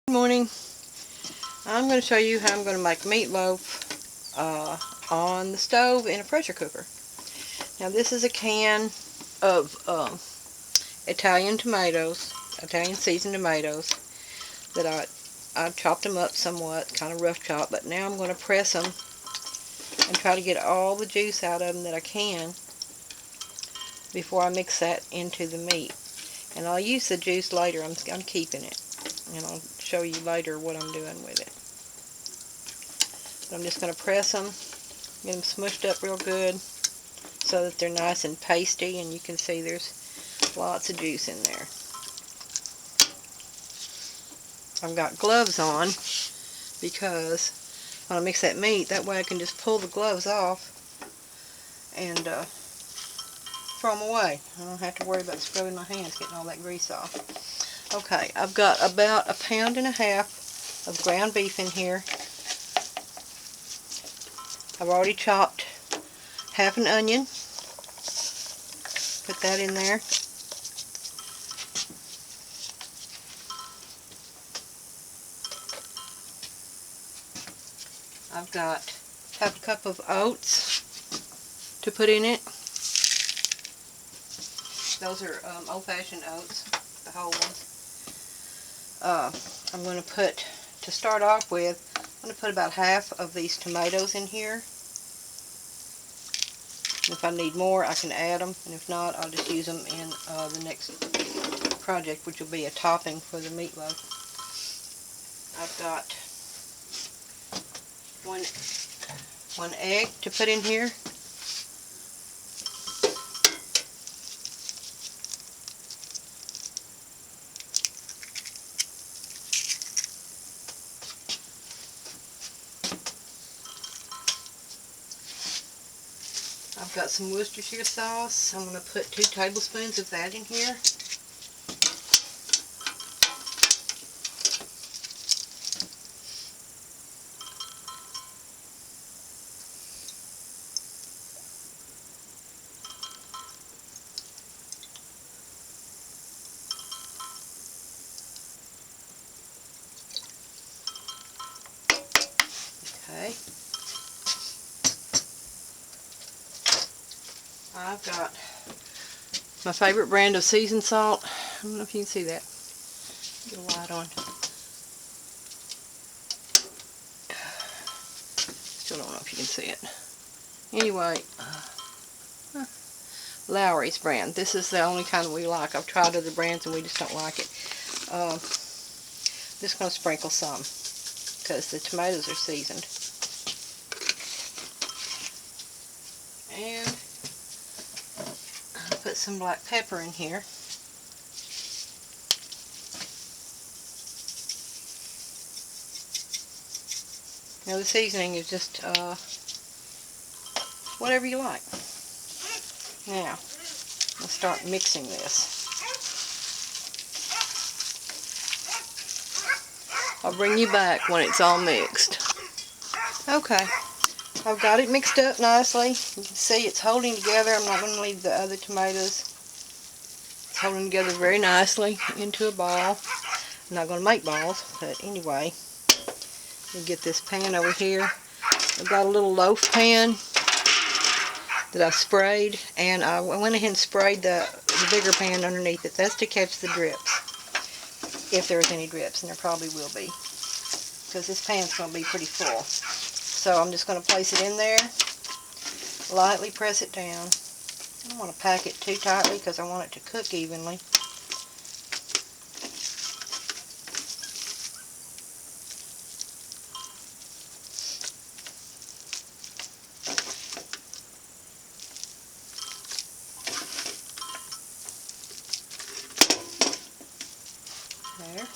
Good morning. I'm going to show you how I'm going to make meatloaf on the stove in a pressure cooker. Now this is a can of Italian tomatoes, Italian seasoned tomatoes that I chopped them up somewhat, kind of rough chop, but now I'm going to press them and try to get all the juice out of them that I can before I mix that into the meat. And I'll use the juice later. I'm keeping it, and I'll show you later what I'm doing with it. But I'm just going to press them, get them smushed up real good so that they're nice and pasty, and you can see there's lots of juice in there. I've got gloves on because when I mix that meat, that way I can just pull the gloves off and throw them away. I don't have to worry about scrubbing my hands, getting all that grease off. Okay, I've got about 1.5 pounds of ground beef in here. I've already chopped half an onion. Put that in there. I've got half a cup of oats to put in it. Those are old-fashioned oats, the whole ones. I'm going to put, to start off with, I'm going to put about half of these tomatoes in here. And if I need more, I can add them, and if not, I'll just use them in the next project, which will be a topping for the meatloaf. I've got one egg to put in here. I've got some Worcestershire sauce. I'm going to put 2 tablespoons of that in here. Okay. I've got my favorite brand of seasoned salt. I don't know if you can see that. Get a light on. Still don't know if you can see it. Anyway, Lowry's brand. This is the only kind we like. I've tried other brands and we just don't like it. Just going to sprinkle some because the tomatoes are seasoned. And I'll put some black pepper in here. Now the seasoning is just whatever you like. Now, let's start mixing this. I'll bring you back when it's all mixed. Okay, I've got it mixed up nicely. You can see it's holding together. I'm not going to leave the other tomatoes. It's holding together very nicely into a ball. I'm not going to make balls, but anyway. Let me get this pan over here. I've got a little loaf pan that I've sprayed, and I went ahead and sprayed the bigger pan underneath it. That's to catch the drips, if there's any drips, and there probably will be, because this pan's going to be pretty full. So I'm just going to place it in there, lightly press it down. I don't want to pack it too tightly because I want it to cook evenly. There.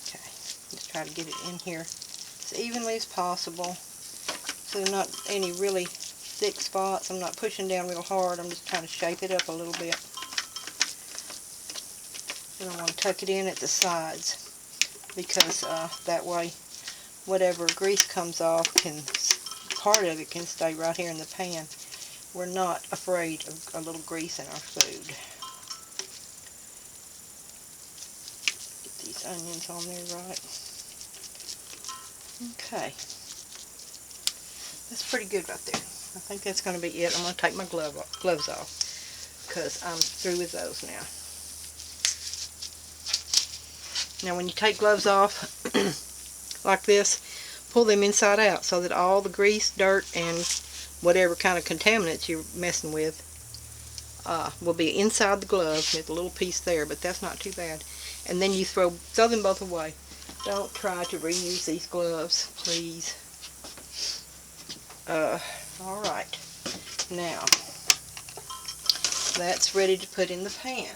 Okay, just try to get it in here as evenly as possible so there are not any really thick spots. I'm not pushing down real hard, I'm just trying to shape it up a little bit. And I want to tuck it in at the sides because that way whatever grease comes off, part of it can stay right here in the pan. We're not afraid of a little grease in our food. these onions on there right. Okay. That's pretty good right there. I think that's going to be it. I'm going to take my gloves off because I'm through with those now. Now when you take gloves off like this, pull them inside out so that all the grease, dirt, and whatever kind of contaminants you're messing with will be inside the glove. There's a little piece there, but that's not too bad. And then you throw them both away. Don't try to reuse these gloves, please. Alright. Now, that's ready to put in the pan.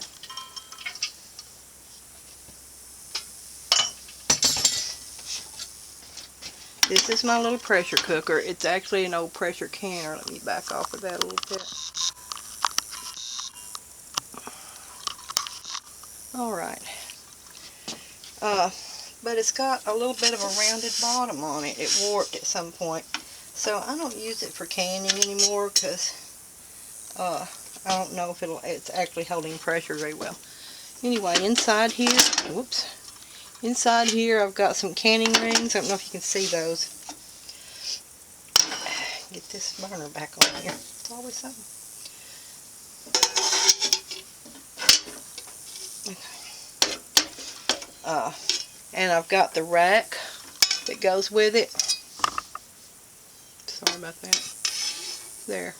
This is my little pressure cooker. It's actually an old pressure canner. Let me back off of that a little bit. Alright. But it's got a little bit of a rounded bottom on it. It warped at some point. So I don't use it for canning anymore because I don't know if it's actually holding pressure very well. Anyway, inside here, whoops. Inside here I've got some canning rings. I don't know if you can see those. Get this burner back on here. It's always something. Okay. And I've got the rack that goes with it. Sorry about that. There.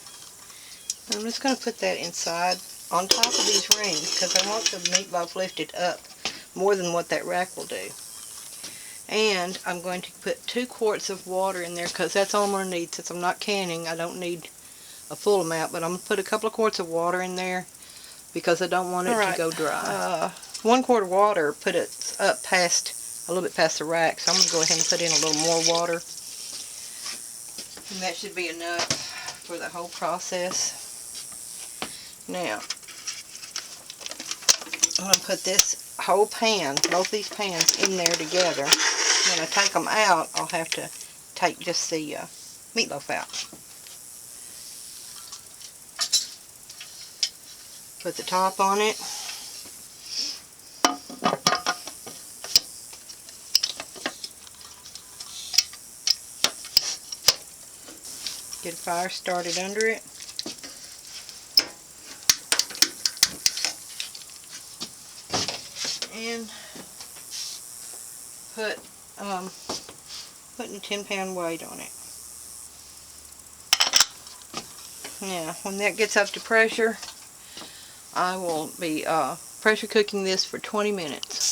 I'm just going to put that inside on top of these rings because I want the meatloaf lifted up more than what that rack will do. And I'm going to put 2 quarts of water in there because that's all I'm going to need. Since I'm not canning, I don't need a full amount, but I'm going to put a couple of quarts of water in there because I don't want it to go dry. 1 quart of water put it up a little bit past the rack, so I'm going to go ahead and put in a little more water. And that should be enough for the whole process. Now, I'm going to put this whole pan, both these pans, in there together. When I take them out, I'll have to take just the meatloaf out. Put the top on it. Get a fire started under it. And putting a 10-pound weight on it. Now, when that gets up to pressure, I will be pressure cooking this for 20 minutes.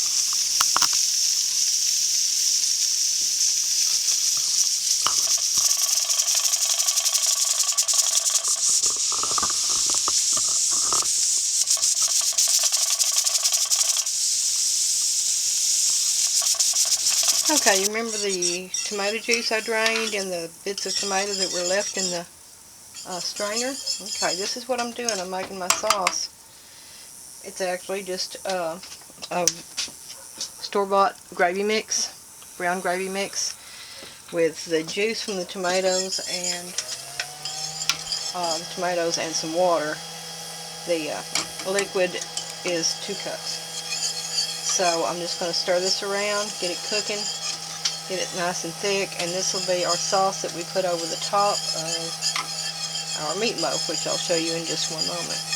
Okay, you remember the tomato juice I drained and the bits of tomato that were left in the strainer? Okay, this is what I'm doing. I'm making my sauce. It's actually just a store-bought gravy mix, brown gravy mix, with the juice from the tomatoes and some water. The liquid is 2 cups. So I'm just going to stir this around, get it cooking, get it nice and thick, and this will be our sauce that we put over the top of our meatloaf, which I'll show you in just one moment.